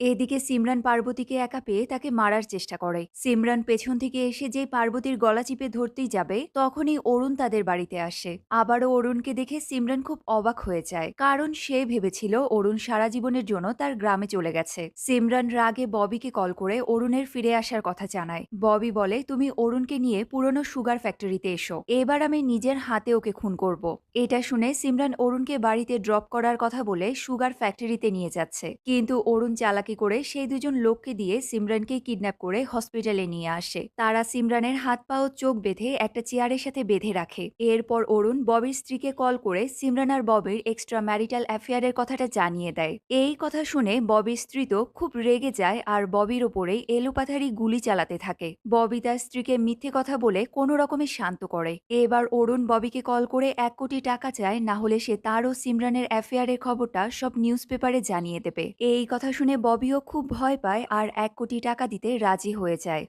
এদিকে সিমরান পার্বতীকে একা পেয়ে তাকে মারার চেষ্টা করে। সিমরান পেছন থেকে এসে যেই পার্বতীর গলা চিপে ধরতেই যাবে তখনই অরুণ তাদের বাড়িতে আসে। আবারও অরুণকে দেখে সিমরান খুব অবাক হয়ে যায়, কারণ সে ভেবেছিল অরুণ সারা জীবনের জন্য তার গ্রামে চলে গেছে। সিমরান রাগে ববিকে কল করে অরুণের ফিরে আসার কথা জানায়। ববি বলে, তুমি অরুণকে নিয়ে পুরনো সুগার ফ্যাক্টরিতে এসো, এবার আমি নিজের হাতে ওকে খুন করব। এটা শুনে সিমরান অরুণকে বাড়িতে ড্রপ করার কথা বলে সুগার ফ্যাক্টরিতে নিয়ে যাচ্ছে, কিন্তু অরুণ চালাকি করে সেই দুজন লোককে দিয়ে সিমরানকে কিডন্যাপ করে হসপিটালে নিয়ে আসে। তারা সিমরানের হাত পা ও চোখ বেঁধে একটা চেয়ারের সাথে বেঁধে রাখে। এরপর অরুণ ববির স্ত্রীকে কল করে সিমরান আর ববির এক্সট্রা ম্যারিটাল অ্যাফেয়ারের কথাটা জানিয়ে দেয়। এই কথা শুনে ববির স্ত্রী তো খুব রেগে যায় আর ববির ওপরে এলোপাথারি গুলি চালাতে থাকে। ববি তার স্ত্রীকে মিথ্যে কথা বলে কোনো রকমে শান্ত করে। এবার অরুণ ববিকে কল করে 1 কোটি টাকা চায়, না হলে সে তার ও সিমরানের অ্যাফেয়ারের খবরটা সব নিউজ পেপারে জানিয়ে দেবে। এই কথা শুনে ববিও খুব ভয় পায় আর 1 কোটি টাকা দিতে রাজি হয়ে যায়।